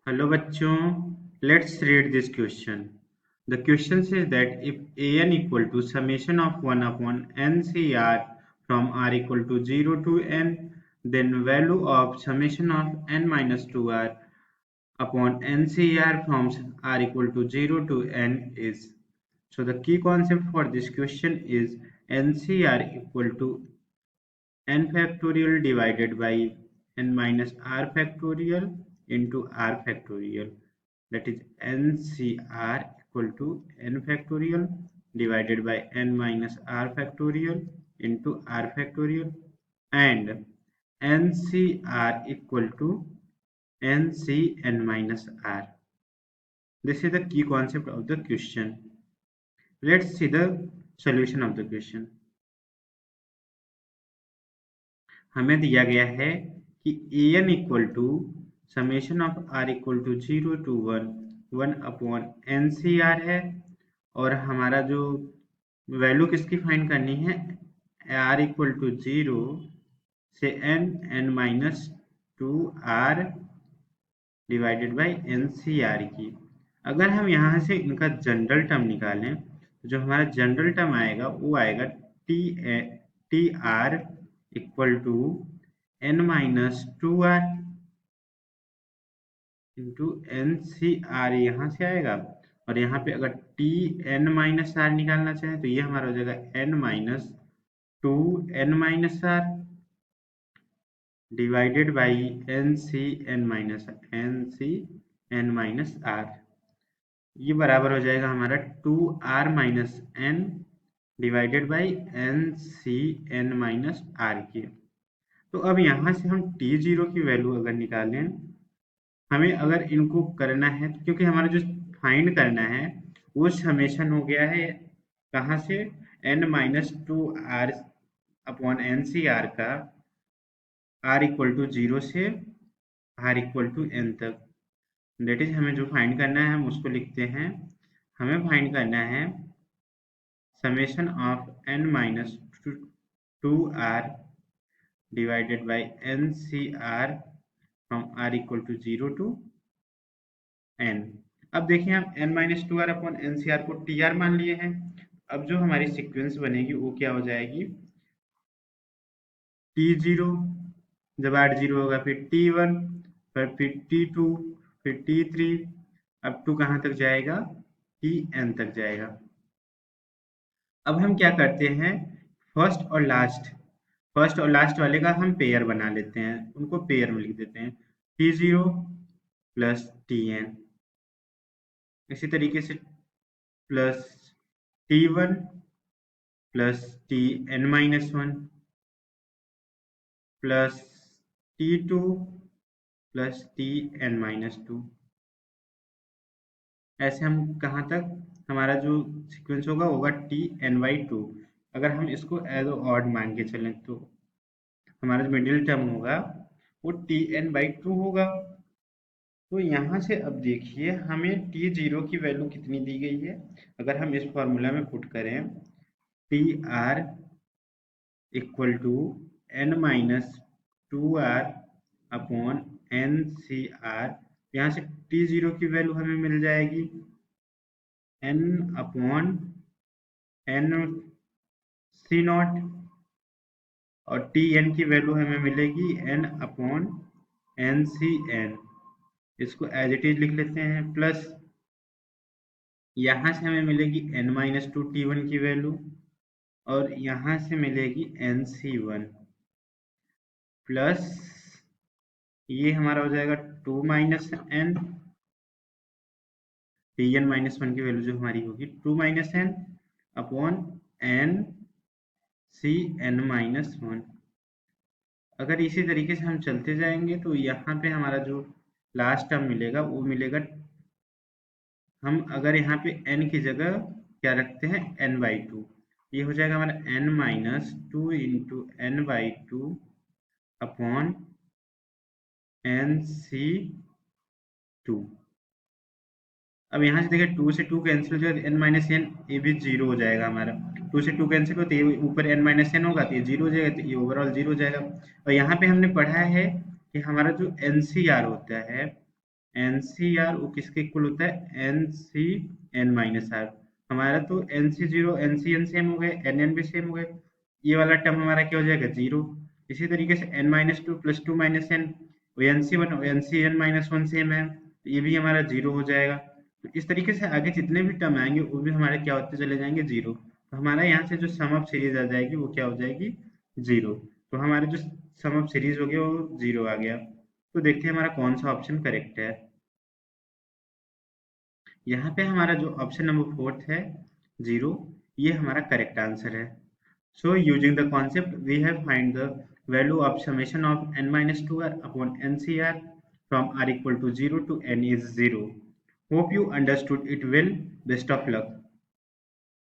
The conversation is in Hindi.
Hello bachchon, let's read this question. The question says that if an equal to summation of 1 upon ncr from r equal to 0 to n, then value of summation of n minus 2r upon ncr from r equal to 0 to n is. So the key concept for this question is ncr equal to n factorial divided by n minus r factorial into r factorial, that is ncr equal to n factorial divided by n minus r factorial into r factorial, and ncr equal to ncn minus r. This is the key concept of the question. Let's see the solution of the question. हमें दिया गया है कि A N equal to summation of R equal to 0 to 1 upon N C R है, और हमारा जो वैल्यू किसकी फाइंड करनी है, आर इक्वल टू 0 से n minus 2 r divided by n C r की। अगर हम यहाँ से इनका जनरल टर्म निकालें तो जो हमारा जनरल टर्म आएगा वो आएगा T r equal to n minus 2r into n C r यहाँ से आएगा, और यहाँ पे अगर टी एन माइनस आर निकालना चाहें तो ये हमारा हो जाएगा n minus 2 n minus r divided by n C n minus r. ये बराबर हो जाएगा हमारा 2r minus n divided by n C n minus r के। तो अब यहाँ से हम t0 की वैल्यू अगर निकालें, हमें अगर इनको करना है तो क्योंकि हमारा जो फाइंड करना है वो समेशन हो गया है कहाँ से, n minus 2r upon N C r का r इक्वल टू 0 से r इक्वल टू n तक। डेट इज हमें जो फाइंड करना है हम उसको लिखते हैं। हमें फाइंड करना है summation of n minus 2r divided by n C r from r equal to 0 to n। अब देखिए हम n minus 2r upon N C r को tr मान लिए हैं। अब जो हमारी सीक्वेंस बनेगी वो क्या हो जाएगी, t0 जब r 0 होगा, फिर t1, फिर t2, फिर t3, अब टू कहाँ तक जाएगा, tn तक जाएगा। अब हम क्या करते हैं, फर्स्ट और लास्ट वाले का हम पेयर बना लेते हैं, उनको पेयर में लिख देते हैं t0 प्लस tn, इसी तरीके से plus t1 plus tn minus 1 plus t2 plus tn minus 2। ऐसे हम कहाँ तक, हमारा जो सीक्वेंस होगा tn/2। अगर हम इसको एज ऑड मान के चलें तो हमारा जो मिडिल टर्म होगा वो tn/2 होगा। तो यहाँ से अब देखिए हमें t0 की वैल्यू कितनी दी गई है, अगर हम इस फॉर्मूला में पुट करें tr equal to n minus 2r upon N C r, यहाँ से t0 की वैल्यू हमें मिल जाएगी n upon N C naught, और tn की वैल्यू हमें मिलेगी n upon N C n. इसको एज इट इज लिख लेते हैं, प्लस यहाँ से हमें मिलेगी n माइनस 2 t1 की वैल्यू, और यहाँ से मिलेगी nc1, प्लस ये हमारा हो जाएगा 2 माइनस एन, tn माइनस 1 की वैल्यू जो हमारी होगी 2 minus n upon N C n minus 1। अगर इसी तरीके से हम चलते जाएंगे तो यहाँ पे हमारा जो लास्ट टर्म मिलेगा वो मिलेगा, हम अगर यहाँ पे n की जगह क्या रखते हैं n/2, ये हो जाएगा हमारा n minus 2 into n/2 upon nc2। अब यहाँ से देखिए 2 से 2 कैंसिल हो जाएगा, n माइनस एन, ये भी 0 हो जाएगा हमारा। 2 से 2 कैंसिल हो तो ये ऊपर n माइनस एन होगा तो ये 0 हो जाएगा, तो ये ओवरऑल 0 हो जाएगा। और यहाँ पे हमने पढ़ा है कि हमारा जो NCR होता है एन सी आर वो किसके इक्वल होता है, n C n minus r. हमारा तो n C zero n C n same हो गए, एन एन भी सेम हो गए, ये वाला टर्म हमारा क्या हो जाएगा, जीरो। इसी तरीके से n minus two plus two minus n, n C one n C n minus one same है, तो ये भी हमारा जीरो हो जाएगा। तो इस तरीके से आगे जितने भी टर्म आएंगे वो भी हमारे क्या होते चले जाएंगे, जीरो। तो हमारा यहाँ से जो सम ऑफ सीरीज आ जाएगी वो क्या हो जाएगी, जीरो। तो हमारे जो सम ऑफ सीरीज हो गया वो जीरो आ गया। तो देखते हैं हमारा कौन सा ऑप्शन करेक्ट है। यहाँ पे हमारा जो ऑप्शन नंबर फोर्थ है, जीरो, ये हमारा करेक्ट आंसर है। So using the concept, we have find the value of summation of n minus 2r upon ncr from r equal to 0 to n is 0. Hope you understood it well. Best of luck.